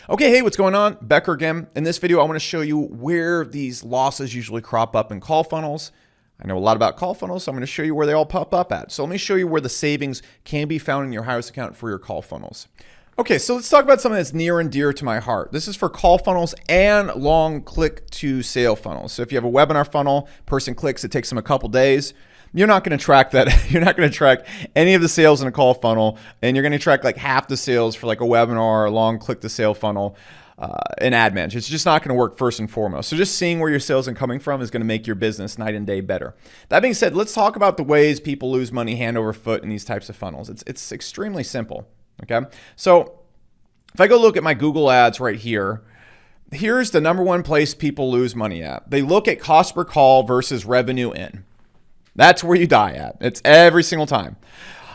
Okay, hey, what's going on? Becker again. In this video, I want to show you where these losses usually crop up in call funnels. I know a lot about call funnels, so I'm going to show you where they all pop up at. So let me show you where the savings can be found in your HYROS account for your call funnels. Okay, so let's talk about something that's near and dear to my heart. This is for call funnels and long click to sale funnels. So if you have a webinar funnel, person clicks, it takes them a couple days. You're not going to track that. You're not going to track any of the sales in a call funnel, and you're going to track like half the sales for like a webinar or a long click to sale funnel in Ad Manager. It's just not going to work first and foremost. So just seeing where your sales are coming from is going to make your business night and day better. That being said, let's talk about the ways people lose money hand over foot in these types of funnels. It's extremely simple. Okay, so if I go look at my Google ads right here, here's the number one place people lose money at. They look at cost per call versus revenue in. That's where you die at. It's every single time.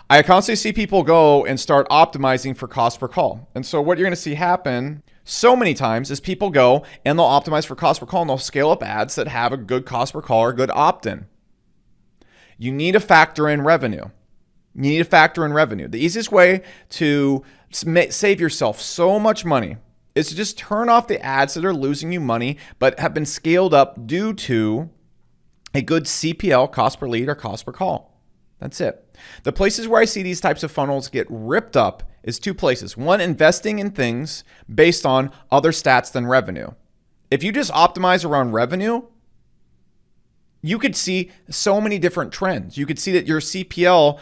I constantly see people go and start optimizing for cost per call. And so what you're going to see happen so many times is people go and they'll optimize for cost per call and they'll scale up ads that have a good cost per call or good opt-in. You need to factor in revenue. You need to factor in revenue. The easiest way to save yourself so much money is to just turn off the ads that are losing you money but have been scaled up due to a good CPL, cost per lead, or cost per call. That's it. The places where I see these types of funnels get ripped up is two places. One, investing in things based on other stats than revenue. If you just optimize around revenue, you could see so many different trends. You could see that your CPL,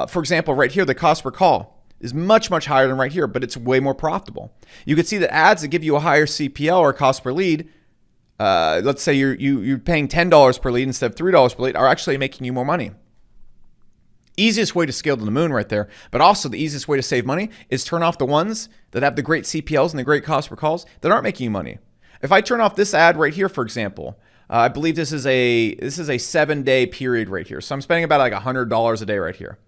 for example, right here, the cost per call is much, much higher than right here, but it's way more profitable. You could see that ads that give you a higher CPL or cost per lead, let's say you're paying $10 per lead instead of $3 per lead, are actually making you more money. Easiest way to scale to the moon right there, but also the easiest way to save money is turn off the ones that have the great CPLs and the great cost per calls that aren't making you money. If I turn off this ad right here, for example, I believe this is a 7-day period right here. So I'm spending about like $100 a day right here.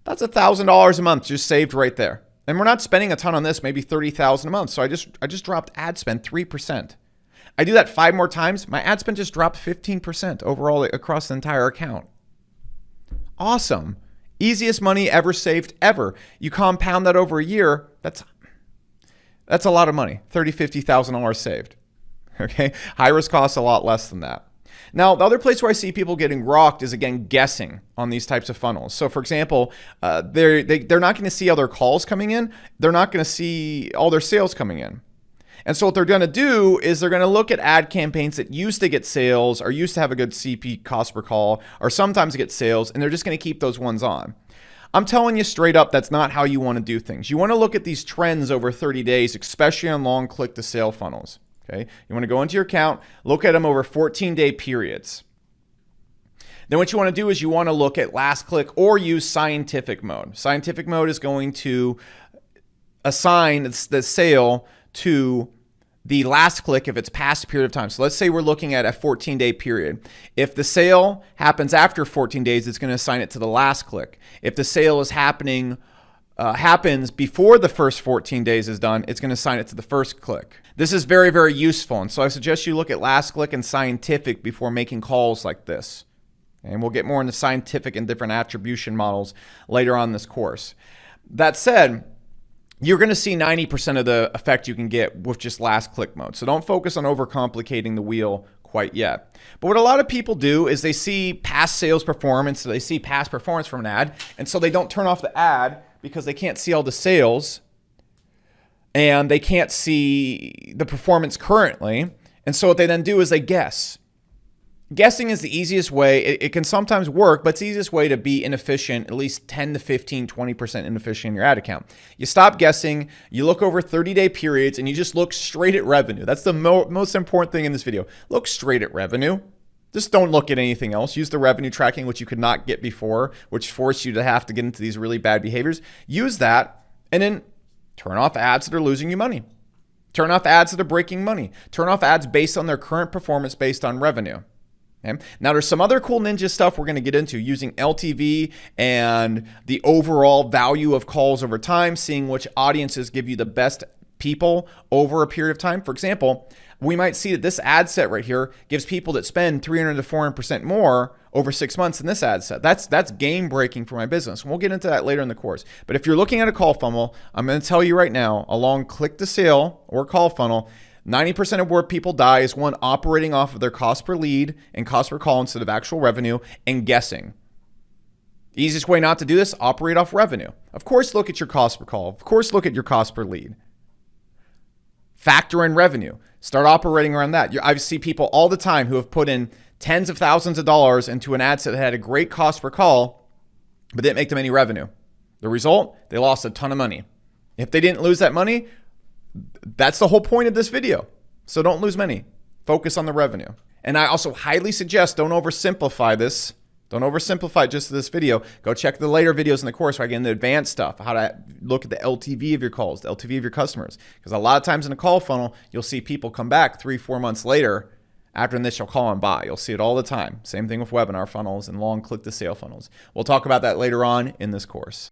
That's $1,000 a month just saved right there. And we're not spending a ton on this, maybe $30,000 a month. So I just dropped ad spend 3%. I do that 5 more times, my ad spend just dropped 15% overall across the entire account. Awesome. Easiest money ever saved ever. You compound that over a year, that's a lot of money. $30,000, $50,000 saved. Okay? HYROS costs a lot less than that. Now, the other place where I see people getting rocked is, again, guessing on these types of funnels. So, for example, they're not going to see all their calls coming in. They're not going to see all their sales coming in. And so what they're going to do is they're going to look at ad campaigns that used to get sales or used to have a good CP, cost per call, or sometimes get sales, and they're just going to keep those ones on. I'm telling you straight up, that's not how you want to do things. You want to look at these trends over 30 days, especially on long click to sale funnels. Okay? You want to go into your account, look at them over 14-day periods. Then what you want to do is you want to look at last click or use scientific mode. Scientific mode is going to assign the sale to the last click if it's past a period of time. So let's say we're looking at a 14-day period. If the sale happens after 14 days, it's going to assign it to the last click. If the sale is happens before the first 14 days is done, it's going to assign it to the first click. This is very, very useful. And so I suggest you look at last click and scientific before making calls like this. And we'll get more into scientific and different attribution models later on in this course. That said, you're going to see 90% of the effect you can get with just last click mode. So don't focus on overcomplicating the wheel quite yet. But what a lot of people do is they see past sales performance, so they see past performance from an ad, and so they don't turn off the ad because they can't see all the sales and they can't see the performance currently. And so what they then do is they guess. Guessing is the easiest way. It can sometimes work, but it's the easiest way to be inefficient, at least 10 to 15, 20% inefficient in your ad account. You stop guessing, you look over 30-day periods, and you just look straight at revenue. That's the most important thing in this video. Look straight at revenue. Just don't look at anything else. Use the revenue tracking, which you could not get before, which forced you to have to get into these really bad behaviors. Use that, and then turn off ads that are losing you money. Turn off ads that are breaking money. Turn off ads based on their current performance based on revenue. Okay. Now, there's some other cool ninja stuff we're going to get into using LTV and the overall value of calls over time, seeing which audiences give you the best people over a period of time. For example, we might see that this ad set right here gives people that spend 300 to 400% more over 6 months than this ad set. That's game breaking for my business. And we'll get into that later in the course. But if you're looking at a call funnel, I'm going to tell you right now, along click to sale or call funnel, 90% of where people die is one, operating off of their cost per lead and cost per call instead of actual revenue and guessing. Easiest way not to do this, operate off revenue. Of course, look at your cost per call. Of course, look at your cost per lead. Factor in revenue. Start operating around that. I see people all the time who have put in tens of thousands of dollars into an ad set that had a great cost per call, but didn't make them any revenue. The result, they lost a ton of money. If they didn't lose that money, that's the whole point of this video. So don't lose money. Focus on the revenue. And I also highly suggest don't oversimplify this. Don't oversimplify just this video. Go check the later videos in the course where I get into the advanced stuff, how to look at the LTV of your calls, the LTV of your customers. Because a lot of times in a call funnel, you'll see people come back 3-4 months later after an initial call and buy. You'll see it all the time. Same thing with webinar funnels and long click to sale funnels. We'll talk about that later on in this course.